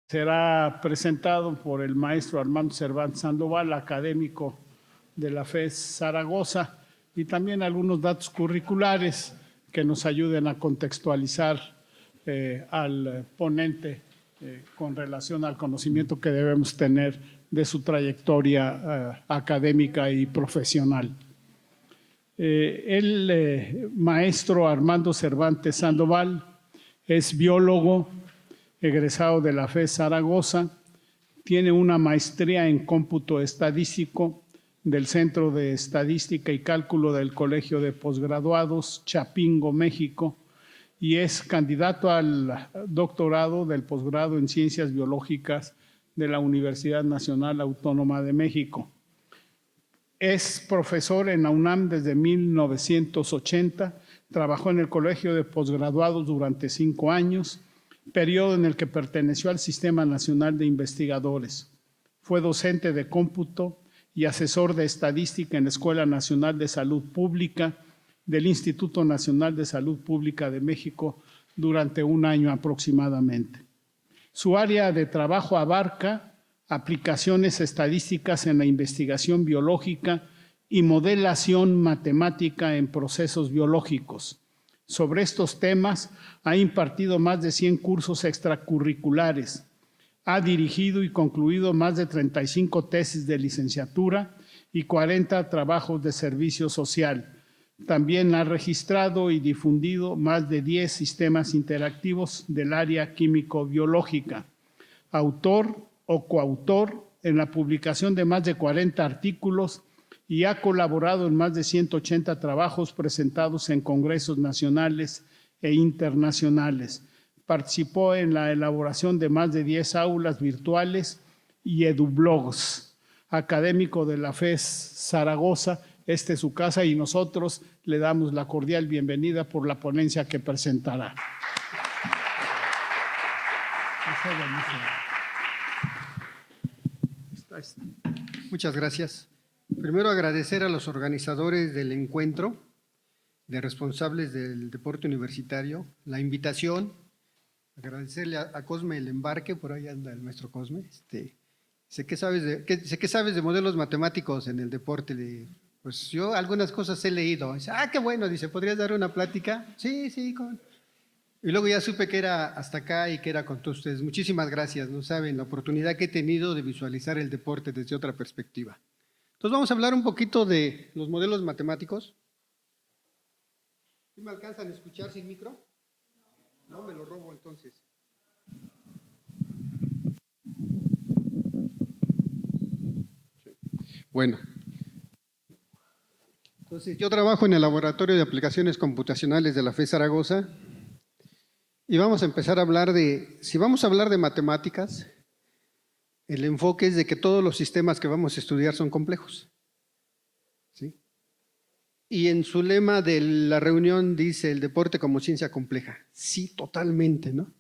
Será presentado por el maestro Armando Cervantes Sandoval, académico de la FES Zaragoza, y también algunos datos curriculares que nos ayuden a contextualizar al ponente con relación al conocimiento que debemos tener de su trayectoria académica y profesional. El maestro Armando Cervantes Sandoval es biólogo, egresado de la FES Zaragoza, tiene una maestría en cómputo estadístico del Centro de Estadística y Cálculo del Colegio de Posgraduados, Chapingo, México, y es candidato al doctorado del posgrado en Ciencias Biológicas de la Universidad Nacional Autónoma de México. Es profesor en la UNAM desde 1980, trabajó en el Colegio de Posgraduados durante 5 años, periodo en el que perteneció al Sistema Nacional de Investigadores. Fue docente de cómputo y asesor de estadística en la Escuela Nacional de Salud Pública del Instituto Nacional de Salud Pública de México durante 1 año aproximadamente. Su área de trabajo abarca aplicaciones estadísticas en la investigación biológica y modelación matemática en procesos biológicos. Sobre estos temas ha impartido más de 100 cursos extracurriculares, ha dirigido y concluido más de 35 tesis de licenciatura y 40 trabajos de servicio social. También ha registrado y difundido más de 10 sistemas interactivos del área químico-biológica. Autor o coautor en la publicación de más de 40 artículos y ha colaborado en más de 180 trabajos presentados en congresos nacionales e internacionales. Participó en la elaboración de más de 10 aulas virtuales y edublogs. Académico de la FES Zaragoza, esta es su casa y nosotros le damos la cordial bienvenida por la ponencia que presentará. Muchas gracias. Primero agradecer a los organizadores del encuentro, de responsables del deporte universitario, la invitación, agradecerle a Cosme el embarque, por ahí anda el maestro Cosme. Sé que sabes de modelos matemáticos en el deporte. Pues yo algunas cosas he leído. Dice, qué bueno, dice, ¿podrías dar una plática? Sí. Y luego ya supe que era hasta acá y que era con todos ustedes. Muchísimas gracias, no saben la oportunidad que he tenido de visualizar el deporte desde otra perspectiva. Entonces vamos a hablar un poquito de los modelos matemáticos. ¿Sí me alcanzan a escuchar sin micro? No, me lo robo entonces. Bueno. Entonces yo trabajo en el Laboratorio de Aplicaciones Computacionales de la FES Zaragoza y vamos a empezar a hablar si vamos a hablar de matemáticas, el enfoque es de que todos los sistemas que vamos a estudiar son complejos. ¿Sí? Y en su lema de la reunión dice el deporte como ciencia compleja. Sí, totalmente, ¿no?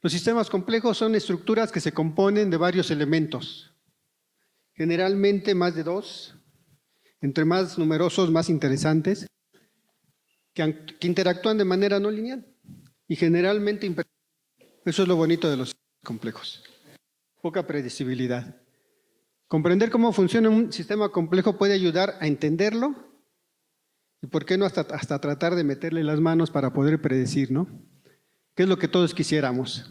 Los sistemas complejos son estructuras que se componen de varios elementos, generalmente más de 2, entre más numerosos, más interesantes, que interactúan de manera no lineal y generalmente eso es lo bonito de los sistemas complejos. Poca predecibilidad. Comprender cómo funciona un sistema complejo puede ayudar a entenderlo y por qué no hasta tratar de meterle las manos para poder predecir, ¿no? ¿Qué es lo que todos quisiéramos?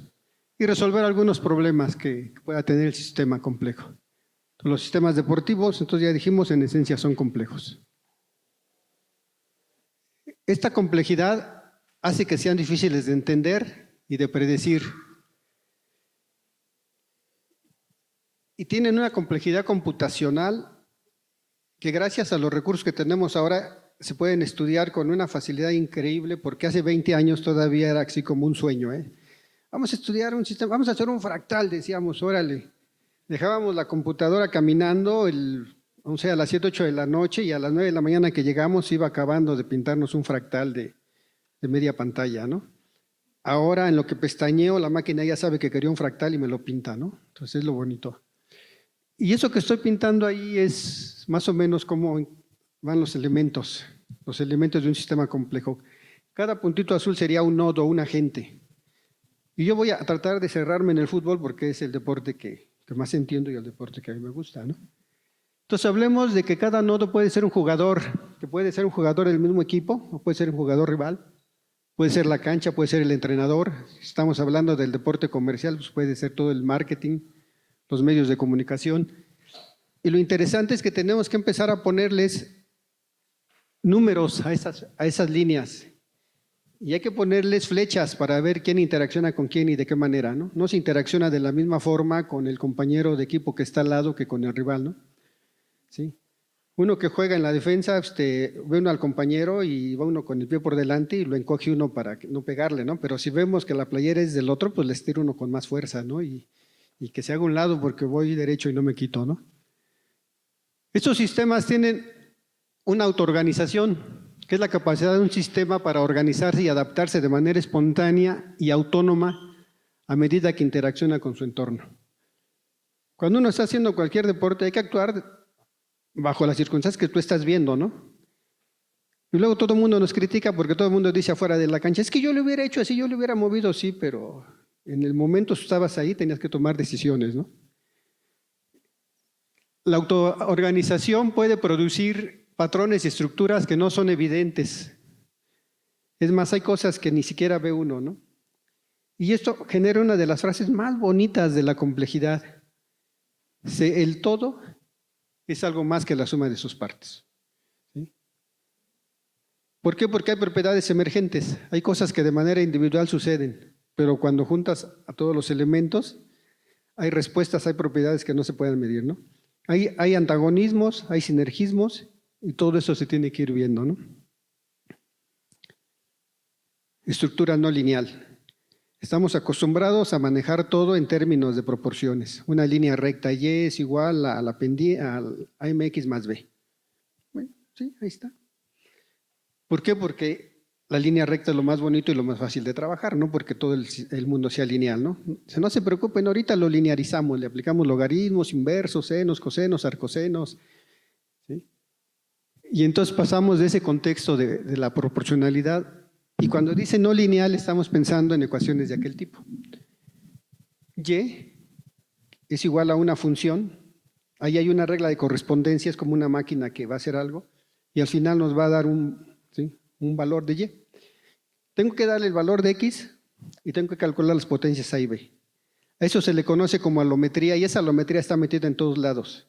Y resolver algunos problemas que pueda tener el sistema complejo. Los sistemas deportivos, entonces ya dijimos, en esencia son complejos. Esta complejidad hace que sean difíciles de entender y de predecir. Y tienen una complejidad computacional que gracias a los recursos que tenemos ahora se pueden estudiar con una facilidad increíble porque hace 20 años todavía era así como un sueño. Vamos a estudiar un sistema, vamos a hacer un fractal, decíamos, órale. Dejábamos la computadora caminando a las 7, 8 de la noche y a las 9 de la mañana que llegamos iba acabando de pintarnos un fractal de media pantalla, ¿no? Ahora en lo que pestañeo la máquina ya sabe que quería un fractal y me lo pinta, ¿no? Entonces es lo bonito. Y eso que estoy pintando ahí es más o menos cómo van los elementos de un sistema complejo. Cada puntito azul sería un nodo, un agente. Y yo voy a tratar de cerrarme en el fútbol porque es el deporte que más entiendo y el deporte que a mí me gusta, ¿no? Entonces hablemos de que cada nodo puede ser un jugador, que puede ser un jugador del mismo equipo o puede ser un jugador rival, puede ser la cancha, puede ser el entrenador. Si estamos hablando del deporte comercial, pues puede ser todo el marketing, los medios de comunicación. Y lo interesante es que tenemos que empezar a ponerles números a esas líneas. Y hay que ponerles flechas para ver quién interacciona con quién y de qué manera, ¿no? No se interacciona de la misma forma con el compañero de equipo que está al lado que con el rival, ¿no? ¿Sí? Uno que juega en la defensa, ve uno al compañero y va uno con el pie por delante y lo encoge uno para no pegarle, ¿no? Pero si vemos que la playera es del otro, pues le estira uno con más fuerza, ¿no? Y que se haga un lado porque voy derecho y no me quito, ¿no? Estos sistemas tienen una autoorganización, que es la capacidad de un sistema para organizarse y adaptarse de manera espontánea y autónoma a medida que interacciona con su entorno. Cuando uno está haciendo cualquier deporte hay que actuar bajo las circunstancias que tú estás viendo, ¿no? Y luego todo el mundo nos critica porque todo el mundo dice afuera de la cancha, es que yo lo hubiera hecho así, yo lo hubiera movido así, pero en el momento que estabas ahí tenías que tomar decisiones, ¿no? La autoorganización puede producir patrones y estructuras que no son evidentes. Es más, hay cosas que ni siquiera ve uno, ¿no? Y esto genera una de las frases más bonitas de la complejidad. El todo es algo más que la suma de sus partes. ¿Sí? ¿Por qué? Porque hay propiedades emergentes. Hay cosas que de manera individual suceden, pero cuando juntas a todos los elementos, hay respuestas, hay propiedades que no se pueden medir, ¿no? Hay antagonismos, hay sinergismos y todo eso se tiene que ir viendo, ¿no? Estructura no lineal. Estamos acostumbrados a manejar todo en términos de proporciones. Una línea recta Y es igual a la pendiente al AMX más B. Bueno, sí, ahí está. ¿Por qué? Porque la línea recta es lo más bonito y lo más fácil de trabajar, no porque todo el mundo sea lineal, ¿no? No se preocupen, ahorita lo linearizamos, le aplicamos logaritmos, inversos, senos, cosenos, arcosenos, ¿sí? Y entonces pasamos de ese contexto de la proporcionalidad. Y cuando dice no lineal, estamos pensando en ecuaciones de aquel tipo. Y es igual a una función. Ahí hay una regla de correspondencia, es como una máquina que va a hacer algo. Y al final nos va a dar un valor de Y. Tengo que darle el valor de X y tengo que calcular las potencias A y B. A eso se le conoce como alometría y esa alometría está metida en todos lados.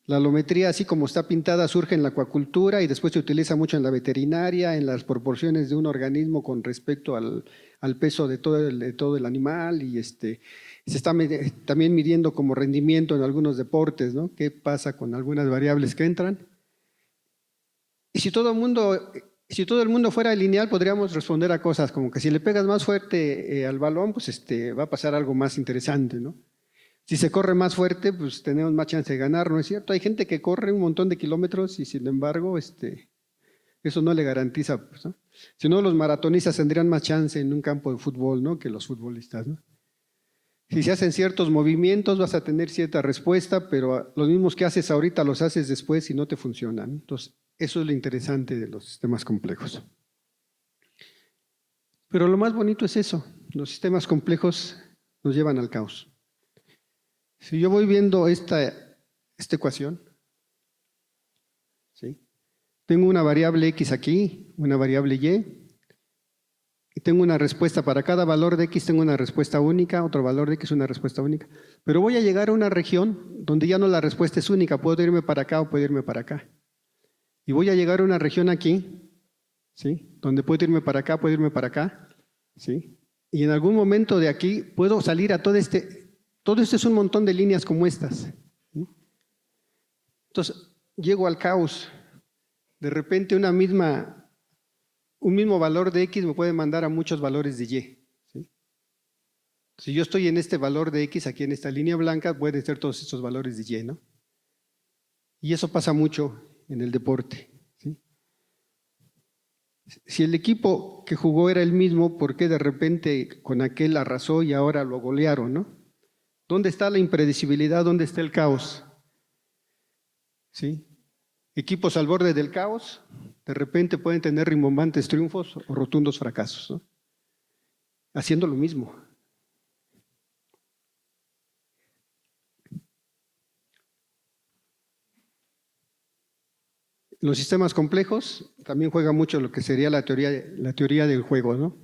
La alometría, así como está pintada, surge en la acuacultura y después se utiliza mucho en la veterinaria, en las proporciones de un organismo con respecto al peso de todo el animal y se está también midiendo como rendimiento en algunos deportes, ¿no? ¿Qué pasa con algunas variables que entran? Y si todo el mundo fuera lineal, podríamos responder a cosas como que si le pegas más fuerte al balón, pues va a pasar algo más interesante, ¿no? Si se corre más fuerte, pues tenemos más chance de ganar, ¿no es cierto? Hay gente que corre un montón de kilómetros y sin embargo, eso no le garantiza, pues, ¿no? Si no, los maratonistas tendrían más chance en un campo de fútbol, ¿no? Que los futbolistas, ¿no? Si se hacen ciertos movimientos, vas a tener cierta respuesta, pero los mismos que haces ahorita los haces después y no te funcionan. Entonces, eso es lo interesante de los sistemas complejos. Pero lo más bonito es eso, los sistemas complejos nos llevan al caos. Si yo voy viendo esta ecuación, ¿sí? Tengo una variable X aquí, una variable y tengo una respuesta para cada valor de X, tengo una respuesta única, otro valor de X, una respuesta única. Pero voy a llegar a una región donde ya no la respuesta es única, puedo irme para acá o puedo irme para acá. Y voy a llegar a una región aquí, ¿sí? Donde puedo irme para acá, puedo irme para acá, ¿sí? Y en algún momento de aquí puedo salir a todo esto es un montón de líneas como estas. ¿Sí? Entonces, llego al caos. De repente un mismo valor de X me puede mandar a muchos valores de Y. ¿Sí? Si yo estoy en este valor de X, aquí en esta línea blanca, pueden ser todos estos valores de Y, ¿no? Y eso pasa mucho en el deporte. ¿Sí? Si el equipo que jugó era el mismo, ¿por qué de repente con aquel arrasó y ahora lo golearon, ¿no? ¿Dónde está la impredecibilidad? ¿Dónde está el caos? ¿Sí? Equipos al borde del caos, de repente pueden tener rimbombantes triunfos o rotundos fracasos, ¿no? Haciendo lo mismo. En los sistemas complejos también juega mucho lo que sería la teoría del juego, ¿no?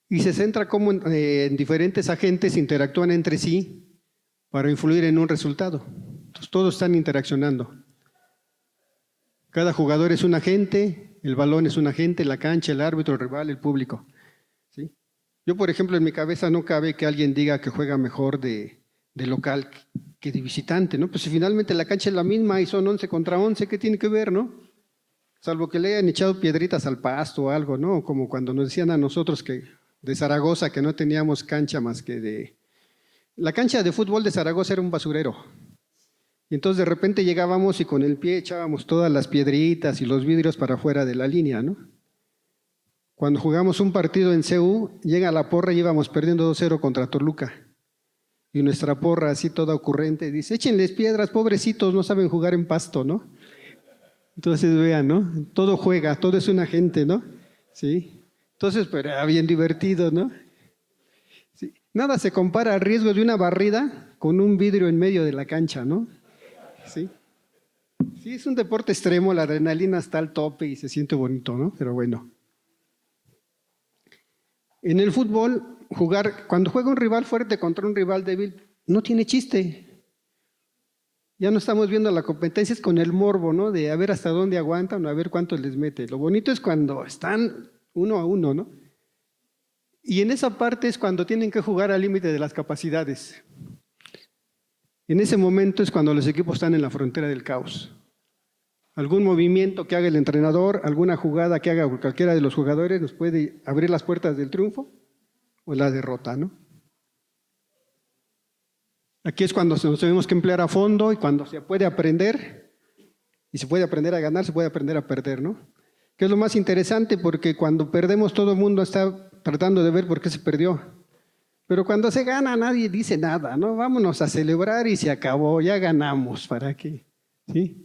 Y se centra cómo en diferentes agentes interactúan entre sí para influir en un resultado. Entonces, todos están interaccionando. Cada jugador es un agente, el balón es un agente, la cancha, el árbitro, el rival, el público. ¿Sí? Yo, por ejemplo, en mi cabeza no cabe que alguien diga que juega mejor de local que de visitante, ¿no? Pues si finalmente la cancha es la misma y son 11 contra 11, ¿qué tiene que ver, no? Salvo que le hayan echado piedritas al pasto o algo, ¿no? Como cuando nos decían a nosotros que de Zaragoza que no teníamos cancha más que de... La cancha de fútbol de Zaragoza era un basurero. Y entonces de repente llegábamos y con el pie echábamos todas las piedritas y los vidrios para afuera de la línea, ¿no? Cuando jugamos un partido en CU, llega la porra y íbamos perdiendo 2-0 contra Toluca. Y nuestra porra, así toda ocurrente, dice, échenles piedras, pobrecitos, no saben jugar en pasto, ¿no? Entonces vean, ¿no? Todo juega, todo es un agente, ¿no? Sí. Entonces, pero era bien divertido, ¿no? Sí. Nada se compara al riesgo de una barrida con un vidrio en medio de la cancha, ¿no? Sí. Sí, es un deporte extremo, la adrenalina está al tope y se siente bonito, ¿no? Pero bueno. En el fútbol, cuando juega un rival fuerte contra un rival débil, no tiene chiste. Ya no estamos viendo la competencia, es con el morbo, ¿no? De a ver hasta dónde aguantan o a ver cuántos les mete. Lo bonito es cuando están 1-1, ¿no? Y en esa parte es cuando tienen que jugar al límite de las capacidades. En ese momento es cuando los equipos están en la frontera del caos. Algún movimiento que haga el entrenador, alguna jugada que haga cualquiera de los jugadores nos puede abrir las puertas del triunfo o la derrota, ¿no? Aquí es cuando nos tenemos que emplear a fondo y cuando se puede aprender, y se puede aprender a ganar, se puede aprender a perder, ¿no? Que es lo más interesante porque cuando perdemos todo el mundo está tratando de ver por qué se perdió. Pero cuando se gana nadie dice nada, ¿no? Vámonos a celebrar y se acabó, ya ganamos, ¿para qué? ¿Sí?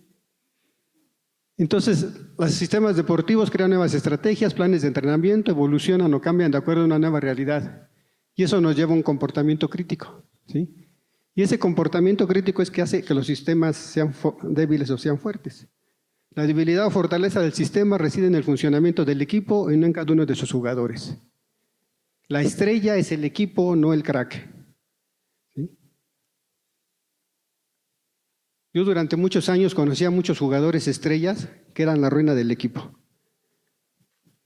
Entonces, los sistemas deportivos crean nuevas estrategias, planes de entrenamiento, evolucionan o cambian de acuerdo a una nueva realidad. Y eso nos lleva a un comportamiento crítico, ¿sí? Y ese comportamiento crítico es que hace que los sistemas sean débiles o sean fuertes. La debilidad o fortaleza del sistema reside en el funcionamiento del equipo y no en cada uno de sus jugadores. La estrella es el equipo, no el crack. ¿Sí? Yo durante muchos años conocí a muchos jugadores estrellas que eran la ruina del equipo.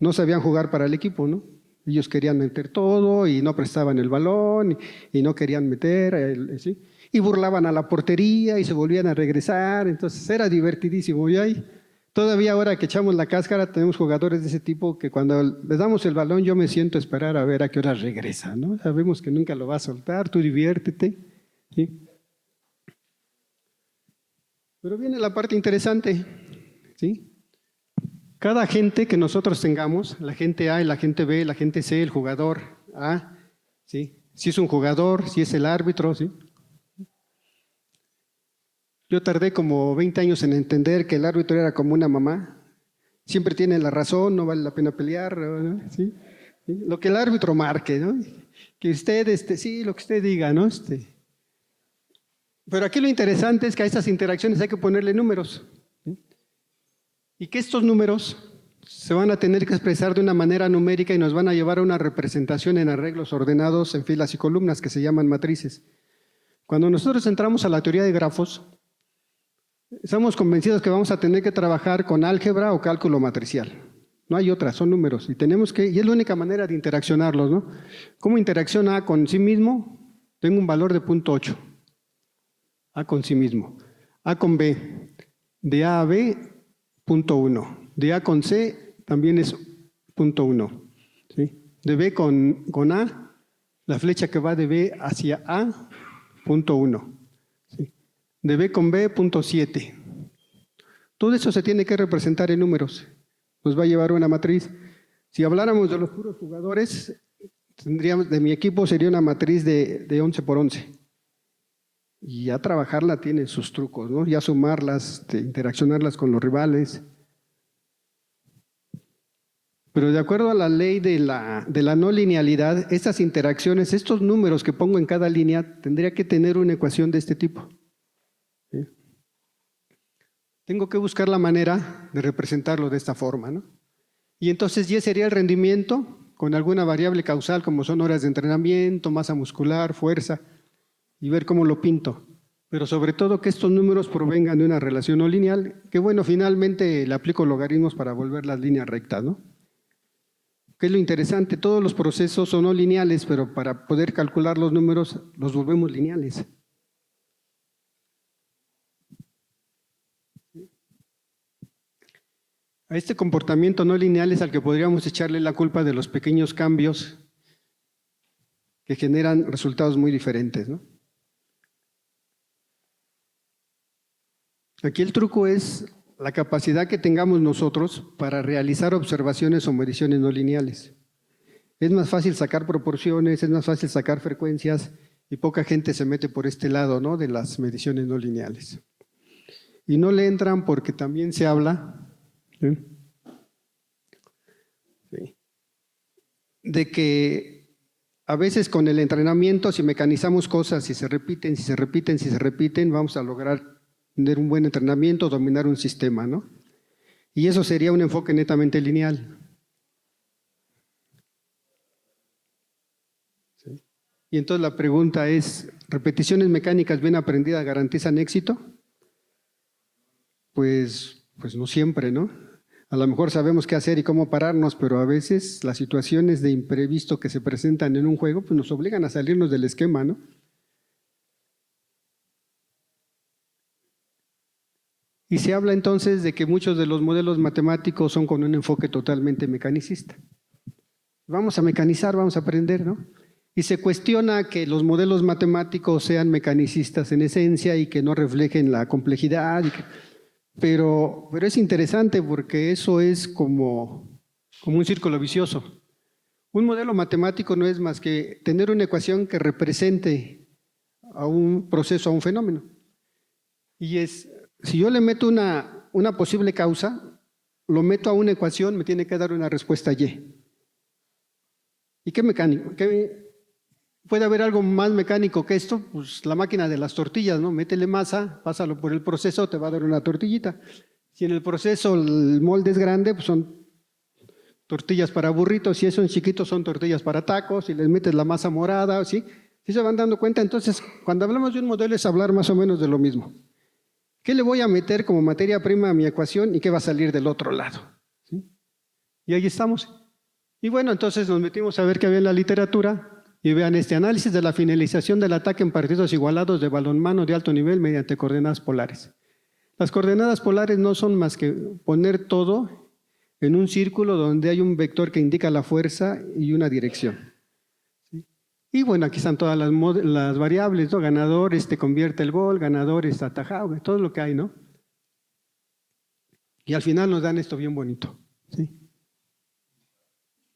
No sabían jugar para el equipo, ¿no? Ellos querían meter todo y no prestaban el balón y no querían meter, ¿sí? Y burlaban a la portería y se volvían a regresar, entonces era divertidísimo. Y ahí, todavía ahora que echamos la cáscara tenemos jugadores de ese tipo que cuando les damos el balón yo me siento a esperar a ver a qué hora regresa, ¿no? Sabemos que nunca lo va a soltar, tú diviértete, ¿sí? Pero viene la parte interesante, ¿sí? Cada agente que nosotros tengamos, la gente A, la gente B, la gente C, el jugador A, ¿sí? Si es un jugador, si es el árbitro, ¿sí? Yo tardé como 20 años en entender que el árbitro era como una mamá. Siempre tiene la razón, no vale la pena pelear, ¿no? ¿Sí? ¿Sí? Lo que el árbitro marque, ¿no? Que usted, sí, lo que usted diga, ¿no? Pero aquí lo interesante es que a estas interacciones hay que ponerle números. ¿Sí? Y que estos números se van a tener que expresar de una manera numérica y nos van a llevar a una representación en arreglos ordenados en filas y columnas que se llaman matrices. Cuando nosotros entramos a la teoría de grafos, estamos convencidos que vamos a tener que trabajar con álgebra o cálculo matricial. No hay otra, son números. Y es la única manera de interaccionarlos, ¿no? ¿Cómo interacciona A con sí mismo? Tengo un valor de 0.8. A con sí mismo. A con B. De A a B, 0.1. De A con C también es 0.1. ¿Sí? De B con A, la flecha que va de B hacia A, 0.1. ¿Sí? De B con B, 0.7. Todo eso se tiene que representar en números. Nos va a llevar a una matriz. Si habláramos de los puros jugadores, de mi equipo sería una matriz de 11 por 11. Y ya trabajarla tiene sus trucos, ¿no? Ya sumarlas, interaccionarlas con los rivales. Pero de acuerdo a la ley de la no linealidad, estas interacciones, estos números que pongo en cada línea, tendría que tener una ecuación de este tipo. ¿Sí? tengo que buscar la manera de representarlo de esta forma, ¿no? Y entonces Y sería el rendimiento con alguna variable causal como son horas de entrenamiento, masa muscular, fuerza, y ver cómo lo pinto. Pero sobre todo que estos números provengan de una relación no lineal, que bueno, finalmente le aplico logaritmos para volver las líneas rectas, ¿no? ¿Qué es lo interesante? Todos los procesos son no lineales, pero para poder calcular los números los volvemos lineales. A este comportamiento no lineal es al que podríamos echarle la culpa de los pequeños cambios que generan resultados muy diferentes, ¿no? Aquí el truco es la capacidad que tengamos nosotros para realizar observaciones o mediciones no lineales. Es más fácil sacar proporciones, es más fácil sacar frecuencias y poca gente se mete por este lado, ¿no?, de las mediciones no lineales. Y no le entran porque también se habla de que a veces con el entrenamiento, si mecanizamos cosas, si se repiten, vamos a lograr tener un buen entrenamiento, dominar un sistema, ¿no? Y eso sería un enfoque netamente lineal. ¿Sí? Y entonces la pregunta es, ¿repeticiones mecánicas bien aprendidas garantizan éxito? Pues no siempre, ¿no? A lo mejor sabemos qué hacer y cómo pararnos, pero a veces las situaciones de imprevisto que se presentan en un juego pues nos obligan a salirnos del esquema, ¿no? Y se habla entonces de que muchos de los modelos matemáticos son con un enfoque totalmente mecanicista. Vamos a mecanizar, vamos a aprender, ¿no? Y se cuestiona que los modelos matemáticos sean mecanicistas en esencia y que no reflejen la complejidad. Pero es interesante porque eso es como un círculo vicioso. Un modelo matemático no es más que tener una ecuación que represente a un proceso, a un fenómeno. Y si yo le meto una posible causa, lo meto a una ecuación, me tiene que dar una respuesta Y. ¿Y qué mecánico? ¿Puede haber algo más mecánico que esto? Pues la máquina de las tortillas, ¿no? Métele masa, pásalo por el proceso, te va a dar una tortillita. Si en el proceso el molde es grande, pues son tortillas para burritos. Si son chiquitos, son tortillas para tacos. Si les metes la masa morada, ¿sí? ¿Sí se van dando cuenta? Entonces, cuando hablamos de un modelo es hablar más o menos de lo mismo. ¿Qué le voy a meter como materia prima a mi ecuación y qué va a salir del otro lado? ¿Sí? Y ahí estamos. Y bueno, entonces nos metimos a ver qué había en la literatura. Y vean este análisis de la finalización del ataque en partidos igualados de balonmano de alto nivel mediante coordenadas polares. Las coordenadas polares no son más que poner todo en un círculo donde hay un vector que indica la fuerza y una dirección. ¿Sí? Y bueno, aquí están todas las variables, ¿no? Ganador convierte el gol, ganador atajado, todo lo que hay, ¿no? Y al final nos dan esto bien bonito, ¿sí?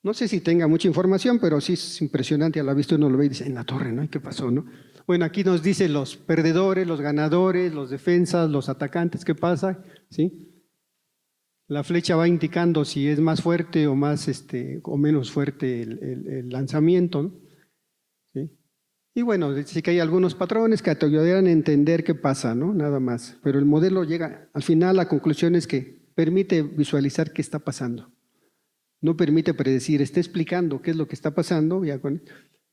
No sé si tenga mucha información, pero sí es impresionante. A la vista uno lo ve y dice, en la torre, ¿no? ¿Y qué pasó, no? Bueno, aquí nos dice los perdedores, los ganadores, los defensas, los atacantes, ¿qué pasa? ¿Sí? La flecha va indicando si es más fuerte o o menos fuerte el lanzamiento, ¿no? ¿Sí? Y bueno, sí que hay algunos patrones que te ayudarán a entender qué pasa, ¿no? Nada más. Pero el modelo llega, al final la conclusión es que permite visualizar qué está pasando. No permite predecir, está explicando qué es lo que está pasando.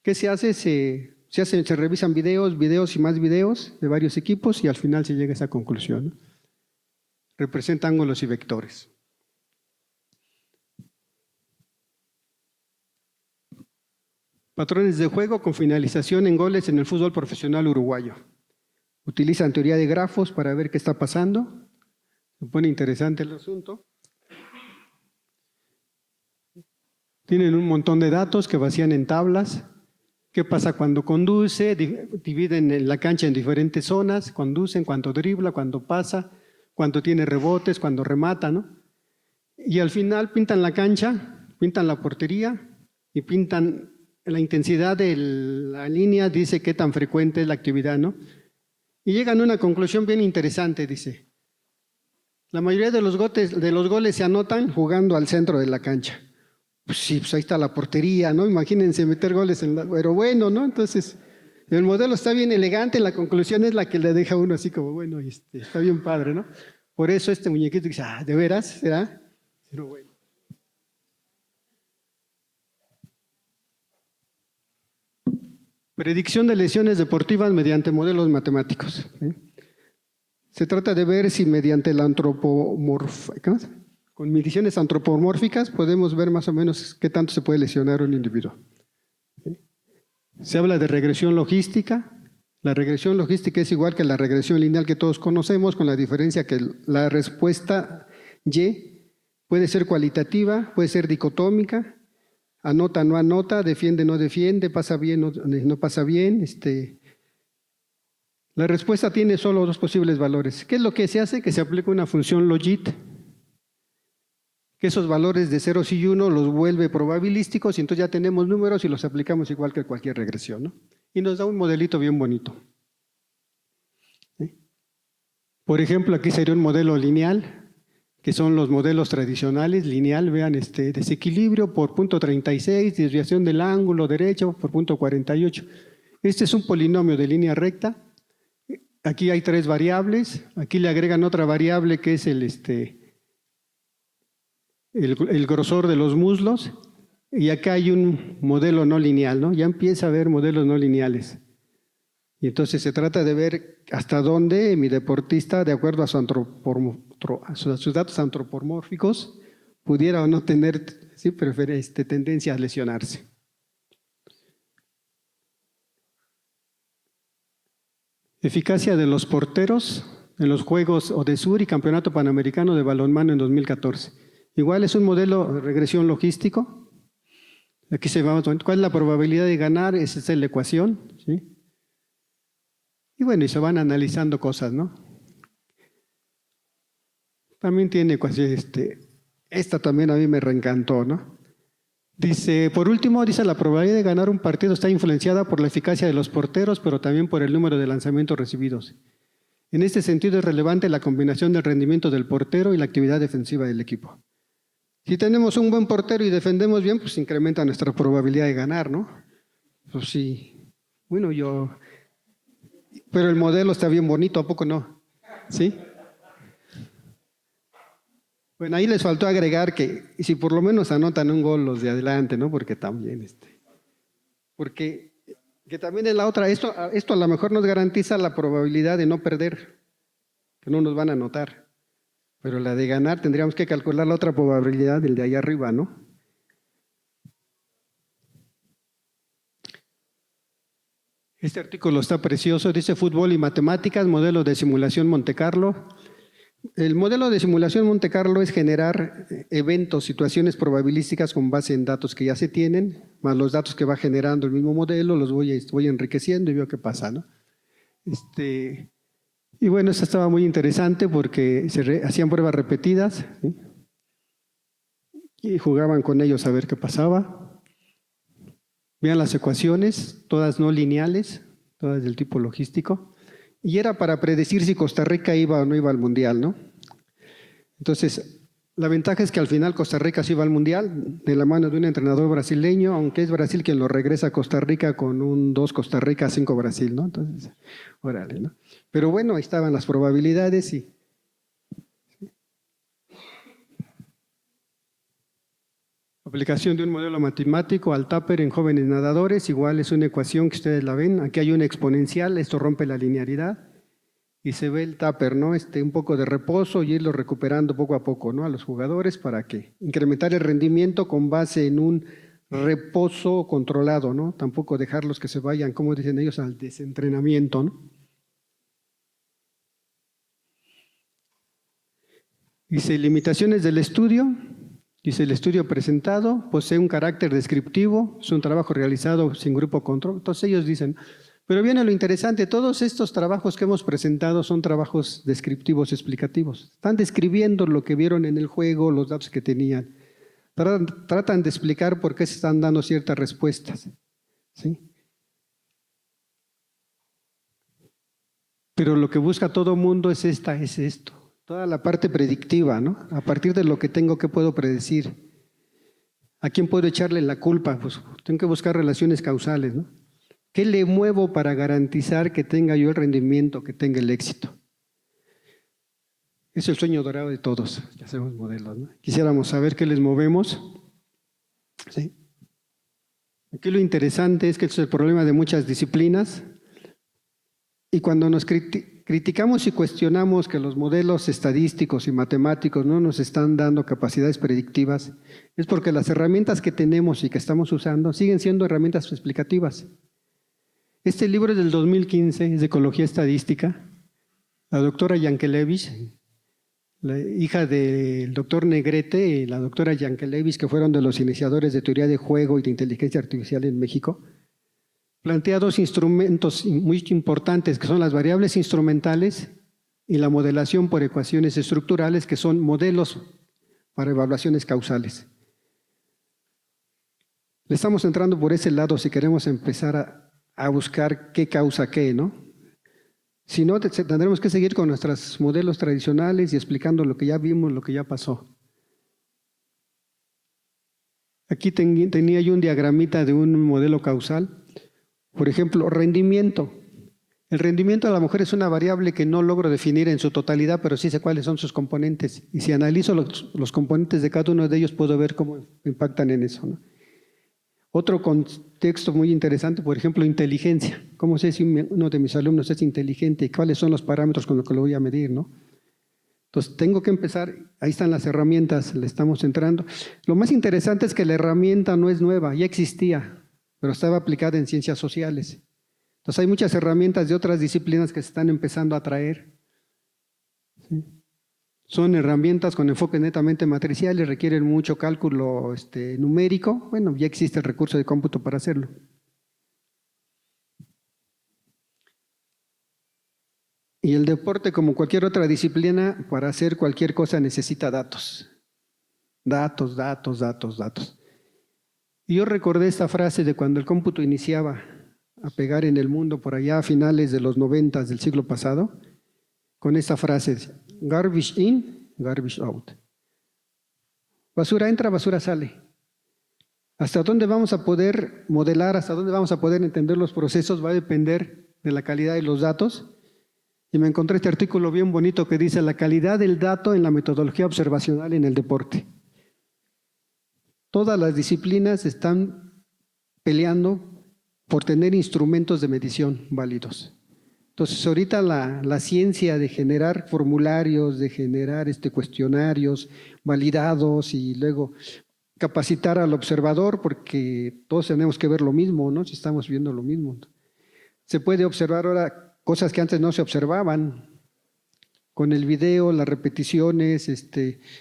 ¿Qué se hace? Se revisan videos y más videos de varios equipos y al final se llega a esa conclusión, ¿no? Representa ángulos y vectores. Patrones de juego con finalización en goles en el fútbol profesional uruguayo. Utilizan teoría de grafos para ver qué está pasando. Se pone interesante el asunto. Tienen un montón de datos que vacían en tablas. ¿Qué pasa cuando conduce? Dividen la cancha en diferentes zonas. Conducen, cuánto dribla, cuánto pasa, cuánto tiene rebotes, cuándo remata, ¿no? Y al final pintan la cancha, pintan la portería y pintan la intensidad de la línea, dice qué tan frecuente es la actividad, ¿no? Y llegan a una conclusión bien interesante, dice. La mayoría de los goles se anotan jugando al centro de la cancha. Pues sí, pues ahí está la portería, ¿no? Imagínense meter goles pero bueno, ¿no? Entonces, el modelo está bien elegante, la conclusión es la que le deja a uno así como, bueno, está bien padre, ¿no? Por eso este muñequito dice, ¿de veras? ¿Será? Pero bueno. Predicción de lesiones deportivas mediante modelos matemáticos. Se trata de ver si mediante la con mediciones antropomórficas podemos ver más o menos qué tanto se puede lesionar un individuo. Se habla de regresión logística. La regresión logística es igual que la regresión lineal que todos conocemos, con la diferencia que la respuesta Y puede ser cualitativa, puede ser dicotómica, anota, no anota, defiende, no defiende, pasa bien, no pasa bien. La respuesta tiene solo dos posibles valores. ¿Qué es lo que se hace? Que se aplica una función logit, que esos valores de ceros y 1 los vuelve probabilísticos y entonces ya tenemos números y los aplicamos igual que cualquier regresión, ¿no? Y nos da un modelito bien bonito. ¿Sí? Por ejemplo, aquí sería un modelo lineal, que son los modelos tradicionales, lineal, vean, desequilibrio por punto 36, desviación del ángulo derecho por punto 48. Este es un polinomio de línea recta. Aquí hay 3 variables, aquí le agregan otra variable que es el grosor de los muslos, y acá hay un modelo no lineal, ¿no? Ya empieza a haber modelos no lineales. Y entonces se trata de ver hasta dónde mi deportista, de acuerdo a sus datos antropomórficos, pudiera o no tener tendencia a lesionarse. Eficacia de los porteros en los Juegos Odesur y Campeonato Panamericano de Balonmano en 2014. Igual es un modelo de regresión logístico. Aquí se va, ¿cuál es la probabilidad de ganar? Esa es la ecuación, ¿sí? Y bueno, y se van analizando cosas, ¿no? También tiene ecuación, esta también a mí me reencantó, ¿no? Dice, por último, dice, la probabilidad de ganar un partido está influenciada por la eficacia de los porteros, pero también por el número de lanzamientos recibidos. En este sentido es relevante la combinación del rendimiento del portero y la actividad defensiva del equipo. Si tenemos un buen portero y defendemos bien, pues incrementa nuestra probabilidad de ganar, ¿no? Pues sí. Bueno, pero el modelo está bien bonito, ¿a poco no? ¿Sí? Bueno, ahí les faltó agregar que si por lo menos anotan un gol los de adelante, ¿no? Porque también, porque que también es la otra, esto a lo mejor nos garantiza la probabilidad de no perder, que no nos van a anotar. Pero la de ganar tendríamos que calcular la otra probabilidad del de ahí arriba, ¿no? Este artículo está precioso, dice Fútbol y Matemáticas, modelo de simulación Monte Carlo. El modelo de simulación Monte Carlo es generar eventos, situaciones probabilísticas con base en datos que ya se tienen, más los datos que va generando el mismo modelo, los voy enriqueciendo y veo qué pasa, ¿no? Y bueno, esto estaba muy interesante porque se hacían pruebas repetidas, ¿sí? Y jugaban con ellos a ver qué pasaba. Vean las ecuaciones, todas no lineales, todas del tipo logístico. Y era para predecir si Costa Rica iba o no iba al Mundial, ¿no? Entonces, la ventaja es que al final Costa Rica sí iba al Mundial, de la mano de un entrenador brasileño, aunque es Brasil quien lo regresa a Costa Rica con un 2 Costa Rica, 5 Brasil, ¿no? Entonces, órale, ¿no? Pero bueno, ahí estaban las probabilidades y... Aplicación de un modelo matemático al TAPER en jóvenes nadadores, igual es una ecuación que ustedes la ven, aquí hay una exponencial, esto rompe la linearidad y se ve el TAPER, ¿no? Un poco de reposo y irlo recuperando poco a poco, ¿no? A los jugadores para que incrementar el rendimiento con base en un reposo controlado, ¿no? Tampoco dejarlos que se vayan, como dicen ellos, al desentrenamiento, ¿no? Dice, limitaciones del estudio. Dice, el estudio presentado posee un carácter descriptivo, es un trabajo realizado sin grupo control. Entonces ellos dicen, pero viene lo interesante, todos estos trabajos que hemos presentado son trabajos descriptivos explicativos. Están describiendo lo que vieron en el juego, los datos que tenían. Tratan de explicar por qué se están dando ciertas respuestas, ¿sí? Pero lo que busca todo mundo es esto. Toda la parte predictiva, ¿no? A partir de lo que tengo, ¿qué puedo predecir? ¿A quién puedo echarle la culpa? Pues tengo que buscar relaciones causales, ¿no? ¿Qué le muevo para garantizar que tenga yo el rendimiento, que tenga el éxito? Es el sueño dorado de todos, que hacemos modelos, ¿no? Quisiéramos saber qué les movemos. ¿Sí? Aquí lo interesante es que es el problema de muchas disciplinas. Y cuando nos criticamos y cuestionamos que los modelos estadísticos y matemáticos no nos están dando capacidades predictivas, es porque las herramientas que tenemos y que estamos usando siguen siendo herramientas explicativas. Este libro es del 2015, es de Ecología Estadística. La doctora Yankelevich, la hija del doctor Negrete y la doctora Yankelevich, que fueron de los iniciadores de teoría de juego y de inteligencia artificial en México, plantea dos instrumentos muy importantes, que son las variables instrumentales y la modelación por ecuaciones estructurales, que son modelos para evaluaciones causales. Le estamos entrando por ese lado si queremos empezar a buscar qué causa qué, ¿no? Si no, tendremos que seguir con nuestros modelos tradicionales y explicando lo que ya vimos, lo que ya pasó. Aquí tenía yo un diagramita de un modelo causal. Por ejemplo, rendimiento. El rendimiento a lo mejor es una variable que no logro definir en su totalidad, pero sí sé cuáles son sus componentes. Y si analizo los componentes de cada uno de ellos, puedo ver cómo impactan en eso, ¿no? Otro contexto muy interesante, por ejemplo, inteligencia. ¿Cómo sé si uno de mis alumnos es inteligente y cuáles son los parámetros con los que lo voy a medir, ¿no? Entonces, tengo que empezar, ahí están las herramientas, le estamos entrando. Lo más interesante es que la herramienta no es nueva, ya existía, pero estaba aplicada en ciencias sociales. Entonces, hay muchas herramientas de otras disciplinas que se están empezando a traer. ¿Sí? Son herramientas con enfoque netamente matricial y requieren mucho cálculo numérico. Bueno, ya existe el recurso de cómputo para hacerlo. Y el deporte, como cualquier otra disciplina, para hacer cualquier cosa necesita datos. Datos, datos, datos, datos. Y yo recordé esta frase de cuando el cómputo iniciaba a pegar en el mundo por allá a finales de los 90 del siglo pasado, con esta frase: garbage in, garbage out. Basura entra, basura sale. Hasta dónde vamos a poder modelar, hasta dónde vamos a poder entender los procesos, va a depender de la calidad de los datos. Y me encontré este artículo bien bonito que dice: la calidad del dato en la metodología observacional en el deporte. Todas las disciplinas están peleando por tener instrumentos de medición válidos. Entonces, ahorita la ciencia de generar formularios, de generar cuestionarios validados y luego capacitar al observador, porque todos tenemos que ver lo mismo, ¿no? Si estamos viendo lo mismo. Se puede observar ahora cosas que antes no se observaban. Con el video, las repeticiones,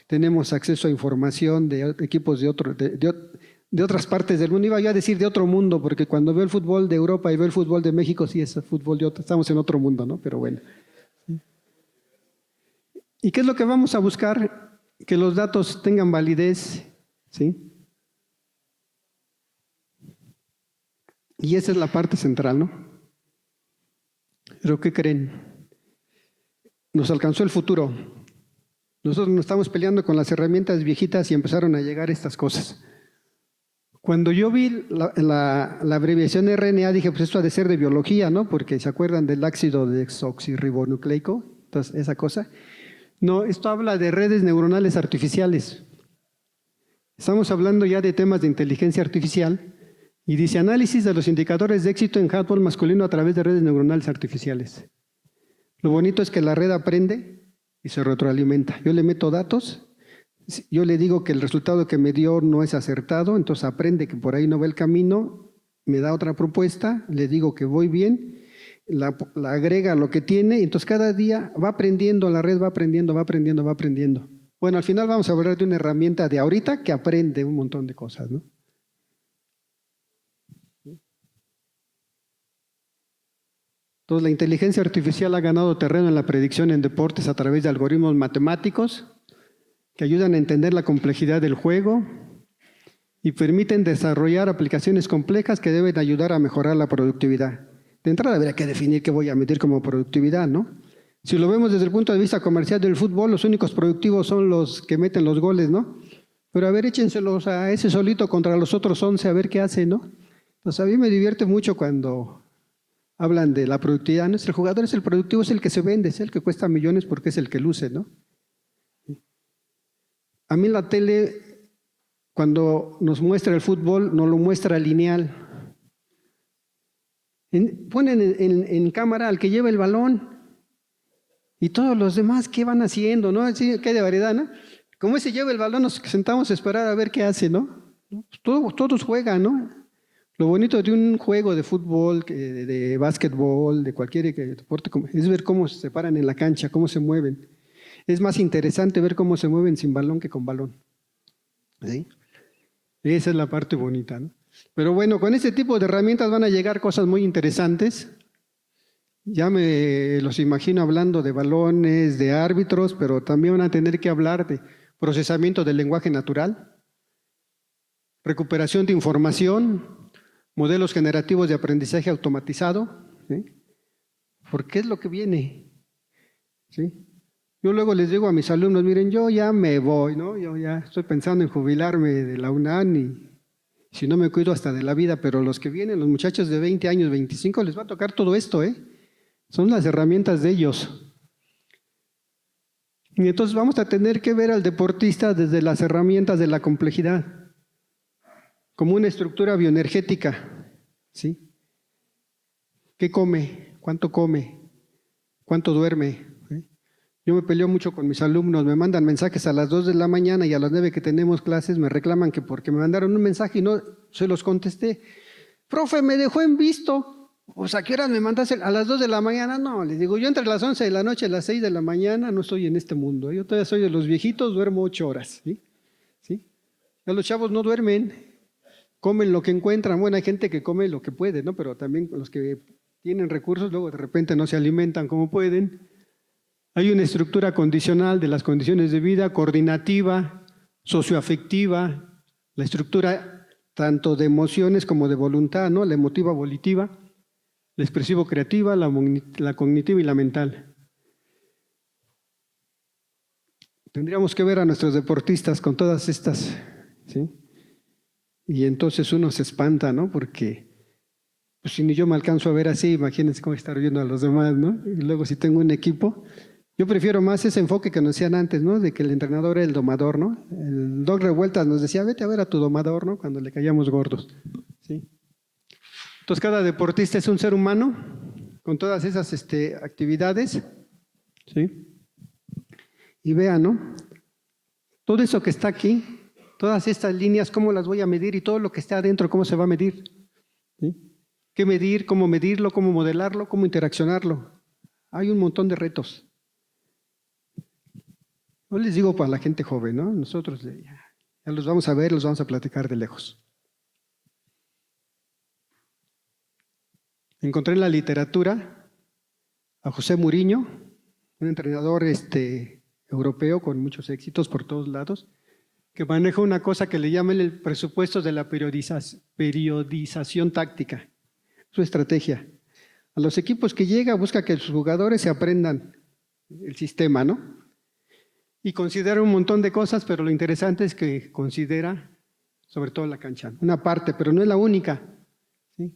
tenemos acceso a información de equipos de otras partes del mundo. Iba yo a decir de otro mundo, porque cuando veo el fútbol de Europa y veo el fútbol de México, sí es fútbol de otro, estamos en otro mundo, ¿no? Pero bueno. ¿Y qué es lo que vamos a buscar? Que los datos tengan validez, ¿sí? Y esa es la parte central, ¿no? ¿Pero qué creen? Nos alcanzó el futuro. Nosotros nos estamos peleando con las herramientas viejitas y empezaron a llegar estas cosas. Cuando yo vi la abreviación RNA, dije, pues esto ha de ser de biología, ¿no? Porque se acuerdan del ácido desoxirribonucleico, entonces esa cosa. No, esto habla de redes neuronales artificiales. Estamos hablando ya de temas de inteligencia artificial y dice: análisis de los indicadores de éxito en handball masculino a través de redes neuronales artificiales. Lo bonito es que la red aprende y se retroalimenta. Yo le meto datos, yo le digo que el resultado que me dio no es acertado, entonces aprende que por ahí no va el camino, me da otra propuesta, le digo que voy bien, la agrega lo que tiene, y entonces cada día va aprendiendo, la red va aprendiendo, va aprendiendo, va aprendiendo. Bueno, al final vamos a hablar de una herramienta de ahorita que aprende un montón de cosas, ¿no? Entonces, la inteligencia artificial ha ganado terreno en la predicción en deportes a través de algoritmos matemáticos que ayudan a entender la complejidad del juego y permiten desarrollar aplicaciones complejas que deben ayudar a mejorar la productividad. De entrada habría que definir qué voy a medir como productividad, ¿no? Si lo vemos desde el punto de vista comercial del fútbol, los únicos productivos son los que meten los goles, ¿no? Pero a ver, échenselos a ese solito contra los otros 11 a ver qué hace, ¿no? Entonces, a mí me divierte mucho cuando hablan de la productividad. Nuestro jugador es el productivo, es el que se vende, es el que cuesta millones porque es el que luce, ¿no? A mí la tele, cuando nos muestra el fútbol, nos lo muestra lineal. Ponen en cámara al que lleva el balón y todos los demás, ¿qué van haciendo? ¿No? Sí, qué de variedad, ¿no? Como ese lleva el balón, nos sentamos a esperar a ver qué hace, ¿no? Todos juegan, ¿no? Lo bonito de un juego de fútbol, de básquetbol, de cualquier deporte, es ver cómo se paran en la cancha, cómo se mueven. Es más interesante ver cómo se mueven sin balón que con balón. ¿Sí? Esa es la parte bonita, ¿no? Pero bueno, con este tipo de herramientas van a llegar cosas muy interesantes. Ya me los imagino hablando de balones, de árbitros, pero también van a tener que hablar de procesamiento del lenguaje natural, recuperación de información, modelos generativos de aprendizaje automatizado, ¿sí? Porque es lo que viene, ¿sí? Yo luego les digo a mis alumnos, miren, yo ya me voy, ¿no? Yo ya estoy pensando en jubilarme de la UNAM y si no me cuido hasta de la vida, pero los que vienen, los muchachos de 20 años, 25, les va a tocar todo esto, ¿eh? Son las herramientas de ellos. Y entonces vamos a tener que ver al deportista desde las herramientas de la complejidad, como una estructura bioenergética, ¿sí? ¿Qué come? ¿Cuánto duerme? ¿Sí? Yo me peleo mucho con mis alumnos, me mandan mensajes a las 2 de la mañana y a las 9 que tenemos clases me reclaman que porque me mandaron un mensaje y no se los contesté. Profe, me dejó en visto. O sea, ¿qué horas me mandaste? ¿A las 2 de la mañana? No, les digo, yo entre las 11 de la noche y las 6 de la mañana no estoy en este mundo. Yo todavía soy de los viejitos, duermo 8 horas. ¿Sí? ¿Sí? Ya los chavos no duermen, comen lo que encuentran. Bueno, hay gente que come lo que puede, ¿no? Pero también los que tienen recursos luego de repente no se alimentan como pueden. Hay una estructura condicional de las condiciones de vida, coordinativa, socioafectiva, la estructura tanto de emociones como de voluntad, ¿no? La emotiva volitiva, la expresivo-creativa, la cognitiva y la mental. Tendríamos que ver a nuestros deportistas con todas estas, ¿sí? Y entonces uno se espanta, ¿no? Porque pues, si ni yo me alcanzo a ver así, imagínense cómo estar viendo a los demás, ¿no? Y luego si tengo un equipo, yo prefiero más ese enfoque que nos decían antes, ¿no? De que el entrenador era el domador, ¿no? El Doc Revueltas nos decía, vete a ver a tu domador, ¿no? Cuando le caíamos gordos, ¿sí? Entonces, cada deportista es un ser humano con todas esas actividades, ¿sí? Y vean, ¿no? Todo eso que está aquí, todas estas líneas, ¿cómo las voy a medir? Y todo lo que está adentro, ¿cómo se va a medir? ¿Sí? ¿Qué medir? ¿Cómo medirlo? ¿Cómo modelarlo? ¿Cómo interaccionarlo? Hay un montón de retos. No les digo para la gente joven, ¿no? Nosotros ya los vamos a ver, los vamos a platicar de lejos. Encontré en la literatura a José Mourinho, un entrenador europeo con muchos éxitos por todos lados, que maneja una cosa que le llaman el presupuesto de la periodización táctica, su estrategia. A los equipos que llega busca que sus jugadores se aprendan el sistema, ¿no? Y considera un montón de cosas, pero lo interesante es que considera sobre todo la cancha, una parte, pero no es la única, ¿sí?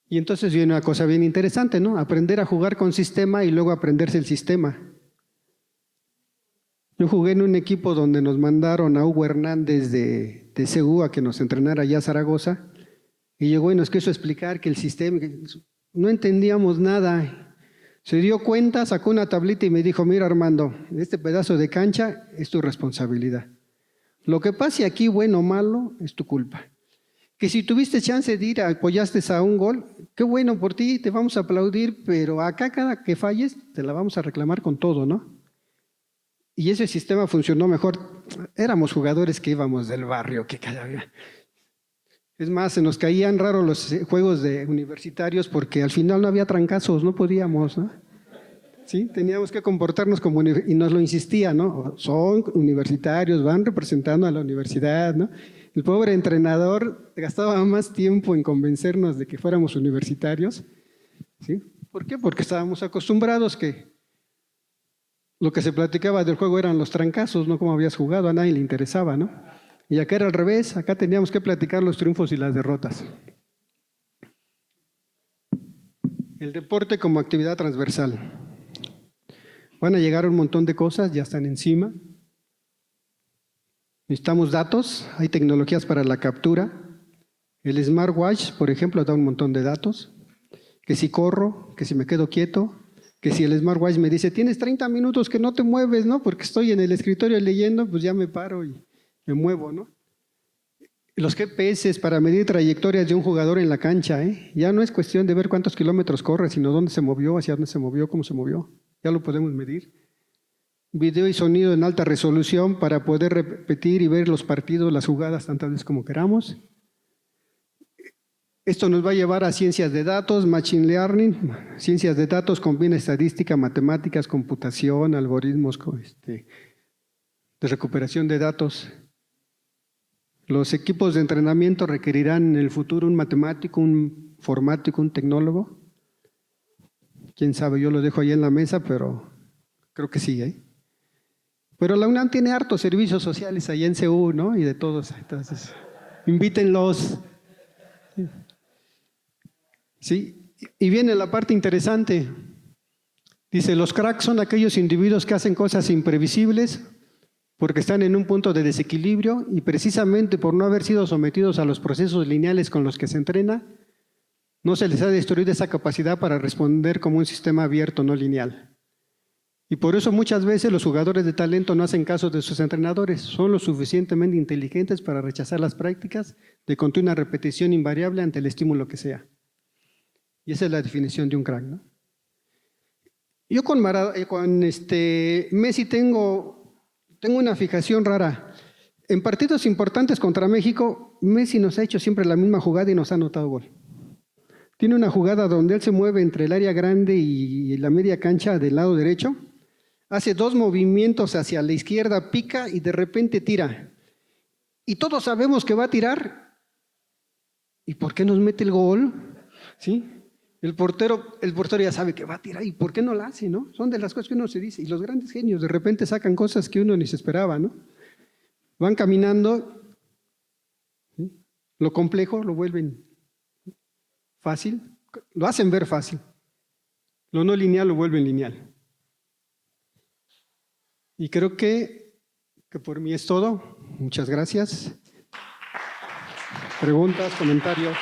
Y entonces viene una cosa bien interesante, ¿no? Aprender a jugar con sistema y luego aprenderse el sistema. Yo jugué en un equipo donde nos mandaron a Hugo Hernández de CU a que nos entrenara allá a Zaragoza y llegó y nos quiso explicar que el sistema, no entendíamos nada. Se dio cuenta, sacó una tablita y me dijo, mira Armando, este pedazo de cancha es tu responsabilidad. Lo que pase aquí, bueno o malo, es tu culpa. Que si tuviste chance de ir, apoyaste a un gol, qué bueno por ti, te vamos a aplaudir, pero acá cada que falles te la vamos a reclamar con todo, ¿no? Y ese sistema funcionó mejor. Éramos jugadores que íbamos del barrio, que cada vez. Es más, se nos caían raros los juegos de universitarios porque al final no había trancazos, no podíamos, ¿no? ¿Sí? Teníamos que comportarnos como y nos lo insistía, ¿no? Son universitarios, van representando a la universidad, ¿no? El pobre entrenador gastaba más tiempo en convencernos de que fuéramos universitarios, ¿sí? ¿Por qué? Porque estábamos acostumbrados que lo que se platicaba del juego eran los trancazos, no cómo habías jugado, a nadie le interesaba, ¿no? Y acá era al revés, acá teníamos que platicar los triunfos y las derrotas. El deporte como actividad transversal. Van a llegar un montón de cosas, ya están encima. Necesitamos datos, hay tecnologías para la captura. El smartwatch, por ejemplo, da un montón de datos. Que si corro, que si me quedo quieto, que si el smartwatch me dice, tienes 30 minutos que no te mueves, ¿no? Porque estoy en el escritorio leyendo, pues ya me paro y me muevo, ¿no? Los GPS para medir trayectorias de un jugador en la cancha, ¿eh? Ya no es cuestión de ver cuántos kilómetros corre, sino dónde se movió, hacia dónde se movió, cómo se movió. Ya lo podemos medir. Video y sonido en alta resolución para poder repetir y ver los partidos, las jugadas tantas veces como queramos. Esto nos va a llevar a ciencias de datos, machine learning. Ciencias de datos combina estadística, matemáticas, computación, algoritmos de recuperación de datos. Los equipos de entrenamiento requerirán en el futuro un matemático, un informático, un tecnólogo. Quién sabe, yo lo dejo ahí en la mesa, pero creo que sí, ¿eh? Pero la UNAM tiene hartos servicios sociales allá en CU, ¿no? Y de todos, entonces, invítenlos. Sí, y viene la parte interesante. Dice, los cracks son aquellos individuos que hacen cosas imprevisibles porque están en un punto de desequilibrio y precisamente por no haber sido sometidos a los procesos lineales con los que se entrena, no se les ha destruido esa capacidad para responder como un sistema abierto, no lineal. Y por eso muchas veces los jugadores de talento no hacen caso de sus entrenadores, son lo suficientemente inteligentes para rechazar las prácticas de continua repetición invariable ante el estímulo que sea. Y esa es la definición de un crack, ¿no? Yo con Messi tengo una fijación rara. En partidos importantes contra México, Messi nos ha hecho siempre la misma jugada y nos ha anotado gol. Tiene una jugada donde él se mueve entre el área grande y la media cancha del lado derecho, hace 2 movimientos hacia la izquierda, pica y de repente tira. Y todos sabemos que va a tirar. ¿Y por qué nos mete el gol? ¿Sí? El portero ya sabe que va a tirar, ¿y por qué no la hace, no? Son de las cosas que uno se dice. Y los grandes genios de repente sacan cosas que uno ni se esperaba, ¿no? Van caminando, ¿sí? Lo complejo lo vuelven fácil, lo hacen ver fácil. Lo no lineal lo vuelven lineal. Y creo que por mí es todo. Muchas gracias. Preguntas, comentarios.